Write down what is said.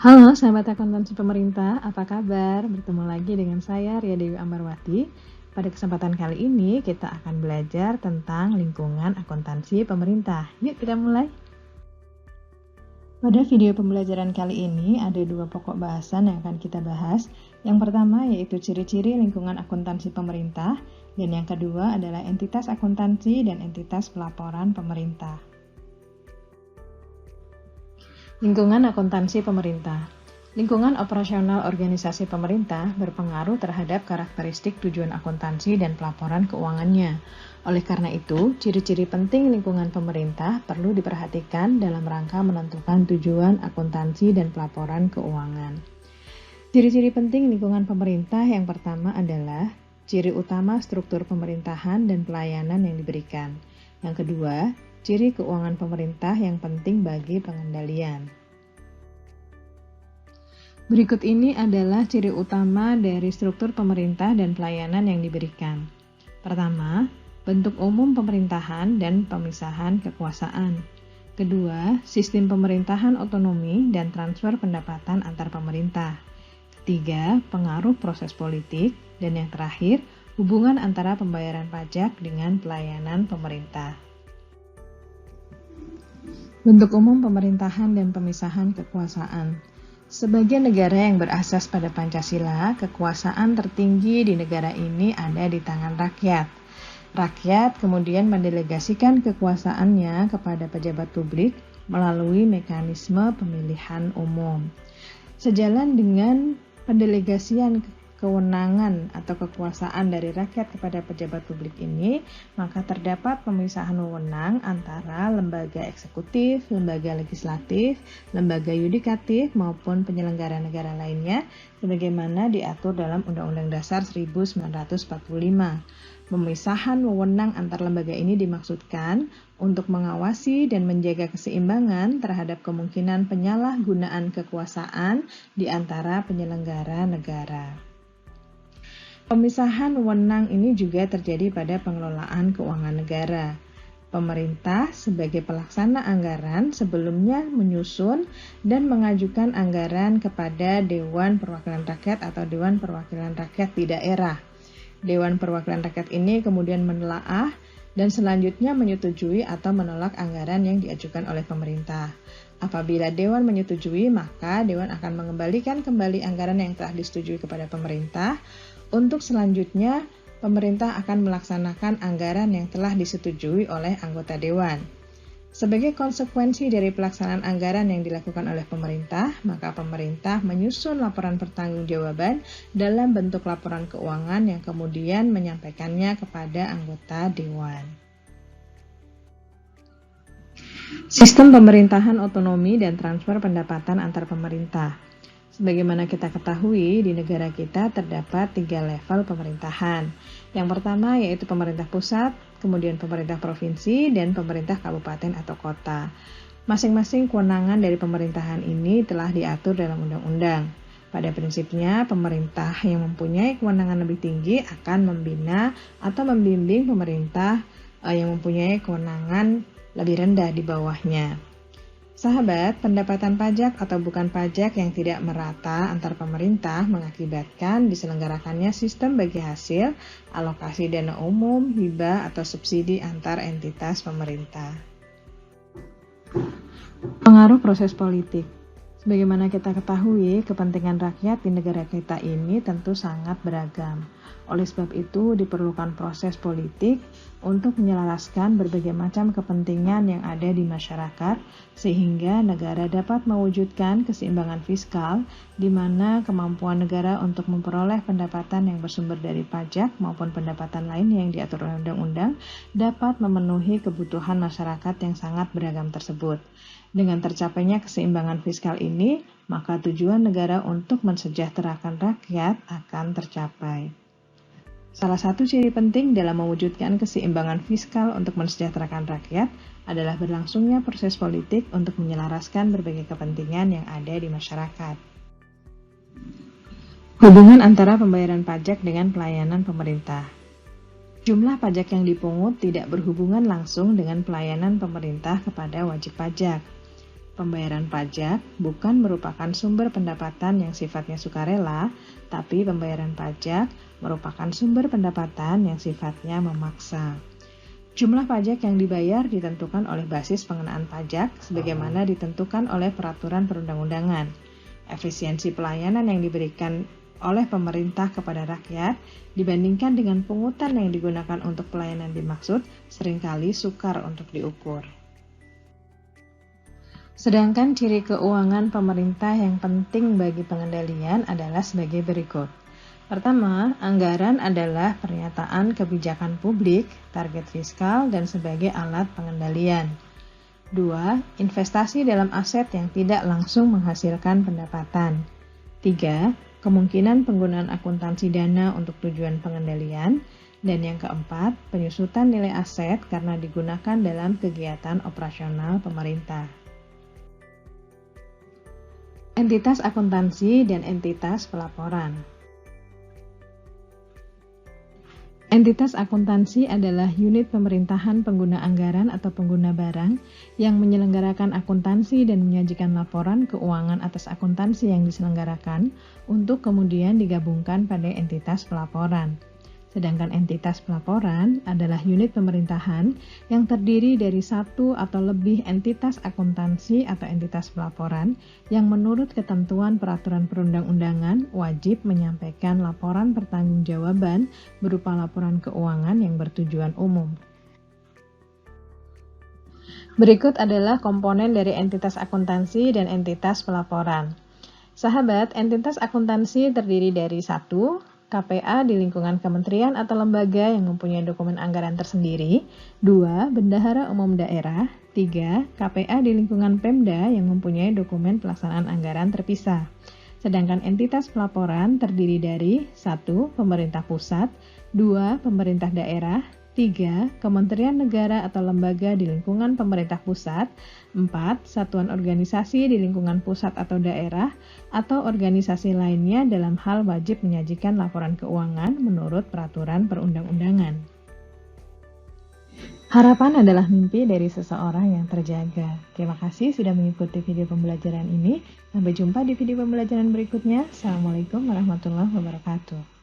Halo sahabat akuntansi pemerintah, apa kabar? Bertemu lagi dengan saya Ria Dewi Ambarwati. Pada kesempatan kali ini kita akan belajar tentang lingkungan akuntansi pemerintah. Yuk kita mulai. Pada video pembelajaran kali ini ada dua pokok bahasan yang akan kita bahas. Yang pertama yaitu ciri-ciri lingkungan akuntansi pemerintah, dan yang kedua adalah entitas akuntansi dan entitas pelaporan pemerintah. Lingkungan akuntansi pemerintah. Lingkungan operasional organisasi pemerintah berpengaruh terhadap karakteristik tujuan akuntansi dan pelaporan keuangannya. Oleh karena itu, ciri-ciri penting lingkungan pemerintah perlu diperhatikan dalam rangka menentukan tujuan akuntansi dan pelaporan keuangan. Ciri-ciri penting lingkungan pemerintah yang pertama adalah ciri utama struktur pemerintahan dan pelayanan yang diberikan. Yang kedua, ciri keuangan pemerintah yang penting bagi pengendalian. Berikut ini adalah ciri utama dari struktur pemerintah dan pelayanan yang diberikan. Pertama, bentuk umum pemerintahan dan pemisahan kekuasaan. Kedua, sistem pemerintahan otonomi dan transfer pendapatan antar pemerintah. Ketiga, pengaruh proses politik. Dan yang terakhir, hubungan antara pembayaran pajak dengan pelayanan pemerintah. Bentuk umum pemerintahan dan pemisahan kekuasaan. Sebagai negara yang berasas pada Pancasila, kekuasaan tertinggi di negara ini ada di tangan rakyat. Rakyat kemudian mendelegasikan kekuasaannya kepada pejabat publik melalui mekanisme pemilihan umum. Sejalan dengan pendelegasian kewenangan atau kekuasaan dari rakyat kepada pejabat publik ini, maka terdapat pemisahan wewenang antara lembaga eksekutif, lembaga legislatif, lembaga yudikatif maupun penyelenggara negara lainnya sebagaimana diatur dalam Undang-Undang Dasar 1945. Pemisahan wewenang antar lembaga ini dimaksudkan untuk mengawasi dan menjaga keseimbangan terhadap kemungkinan penyalahgunaan kekuasaan di antara penyelenggara negara. Pemisahan wewenang ini juga terjadi pada pengelolaan keuangan negara. Pemerintah sebagai pelaksana anggaran sebelumnya menyusun dan mengajukan anggaran kepada Dewan Perwakilan Rakyat atau Dewan Perwakilan Rakyat di daerah. Dewan Perwakilan Rakyat ini kemudian menelaah dan selanjutnya menyetujui atau menolak anggaran yang diajukan oleh pemerintah. Apabila Dewan menyetujui, maka Dewan akan mengembalikan kembali anggaran yang telah disetujui kepada pemerintah. Untuk selanjutnya, pemerintah akan melaksanakan anggaran yang telah disetujui oleh anggota Dewan. Sebagai konsekuensi dari pelaksanaan anggaran yang dilakukan oleh pemerintah, maka pemerintah menyusun laporan pertanggungjawaban dalam bentuk laporan keuangan yang kemudian menyampaikannya kepada anggota Dewan. Sistem pemerintahan otonomi dan transfer pendapatan antar pemerintah. Sebagaimana kita ketahui, di negara kita terdapat 3 level pemerintahan. Yang pertama yaitu pemerintah pusat, kemudian pemerintah provinsi, dan pemerintah kabupaten atau kota. Masing-masing kewenangan dari pemerintahan ini telah diatur dalam undang-undang. Pada prinsipnya, pemerintah yang mempunyai kewenangan lebih tinggi akan membina atau membimbing pemerintah yang mempunyai kewenangan lebih rendah di bawahnya. Sahabat, pendapatan pajak atau bukan pajak yang tidak merata antar pemerintah mengakibatkan diselenggarakannya sistem bagi hasil, alokasi dana umum, hibah atau subsidi antar entitas pemerintah. Pengaruh proses politik. Sebagaimana kita ketahui, kepentingan rakyat di negara kita ini tentu sangat beragam. Oleh sebab itu, diperlukan proses politik untuk menyelaraskan berbagai macam kepentingan yang ada di masyarakat, sehingga negara dapat mewujudkan keseimbangan fiskal, di mana kemampuan negara untuk memperoleh pendapatan yang bersumber dari pajak maupun pendapatan lain yang diatur oleh undang-undang dapat memenuhi kebutuhan masyarakat yang sangat beragam tersebut. Dengan tercapainya keseimbangan fiskal ini, maka tujuan negara untuk mensejahterakan rakyat akan tercapai. Salah satu ciri penting dalam mewujudkan keseimbangan fiskal untuk mensejahterakan rakyat adalah berlangsungnya proses politik untuk menyelaraskan berbagai kepentingan yang ada di masyarakat. Hubungan antara pembayaran pajak dengan pelayanan pemerintah. Jumlah pajak yang dipungut tidak berhubungan langsung dengan pelayanan pemerintah kepada wajib pajak. Pembayaran pajak bukan merupakan sumber pendapatan yang sifatnya sukarela, tapi pembayaran pajak merupakan sumber pendapatan yang sifatnya memaksa. Jumlah pajak yang dibayar ditentukan oleh basis pengenaan pajak sebagaimana ditentukan oleh peraturan perundang-undangan. Efisiensi pelayanan yang diberikan oleh pemerintah kepada rakyat dibandingkan dengan pungutan yang digunakan untuk pelayanan dimaksud seringkali sukar untuk diukur. Sedangkan ciri keuangan pemerintah yang penting bagi pengendalian adalah sebagai berikut. Pertama, anggaran adalah pernyataan kebijakan publik, target fiskal, dan sebagai alat pengendalian. 2. Investasi dalam aset yang tidak langsung menghasilkan pendapatan. 3. Kemungkinan penggunaan akuntansi dana untuk tujuan pengendalian. Dan yang keempat, penyusutan nilai aset karena digunakan dalam kegiatan operasional pemerintah. Entitas akuntansi dan entitas pelaporan. Entitas akuntansi adalah unit pemerintahan pengguna anggaran atau pengguna barang yang menyelenggarakan akuntansi dan menyajikan laporan keuangan atas akuntansi yang diselenggarakan untuk kemudian digabungkan pada entitas pelaporan. Sedangkan entitas pelaporan adalah unit pemerintahan yang terdiri dari satu atau lebih entitas akuntansi atau entitas pelaporan yang menurut ketentuan peraturan perundang-undangan wajib menyampaikan laporan pertanggungjawaban berupa laporan keuangan yang bertujuan umum. Berikut adalah komponen dari entitas akuntansi dan entitas pelaporan. Sahabat, entitas akuntansi terdiri dari 1. KPA di lingkungan kementerian atau lembaga yang mempunyai dokumen anggaran tersendiri. 2. Bendahara umum daerah. 3. KPA di lingkungan Pemda yang mempunyai dokumen pelaksanaan anggaran terpisah. Sedangkan entitas pelaporan terdiri dari 1. Pemerintah pusat. 2. Pemerintah daerah. 3. Kementerian negara atau lembaga di lingkungan pemerintah pusat. 4. Satuan organisasi di lingkungan pusat atau daerah atau organisasi lainnya dalam hal wajib menyajikan laporan keuangan menurut peraturan perundang-undangan. Harapan adalah mimpi dari seseorang yang terjaga. Terima kasih sudah mengikuti video pembelajaran ini. Sampai jumpa di video pembelajaran berikutnya. Assalamualaikum warahmatullahi wabarakatuh.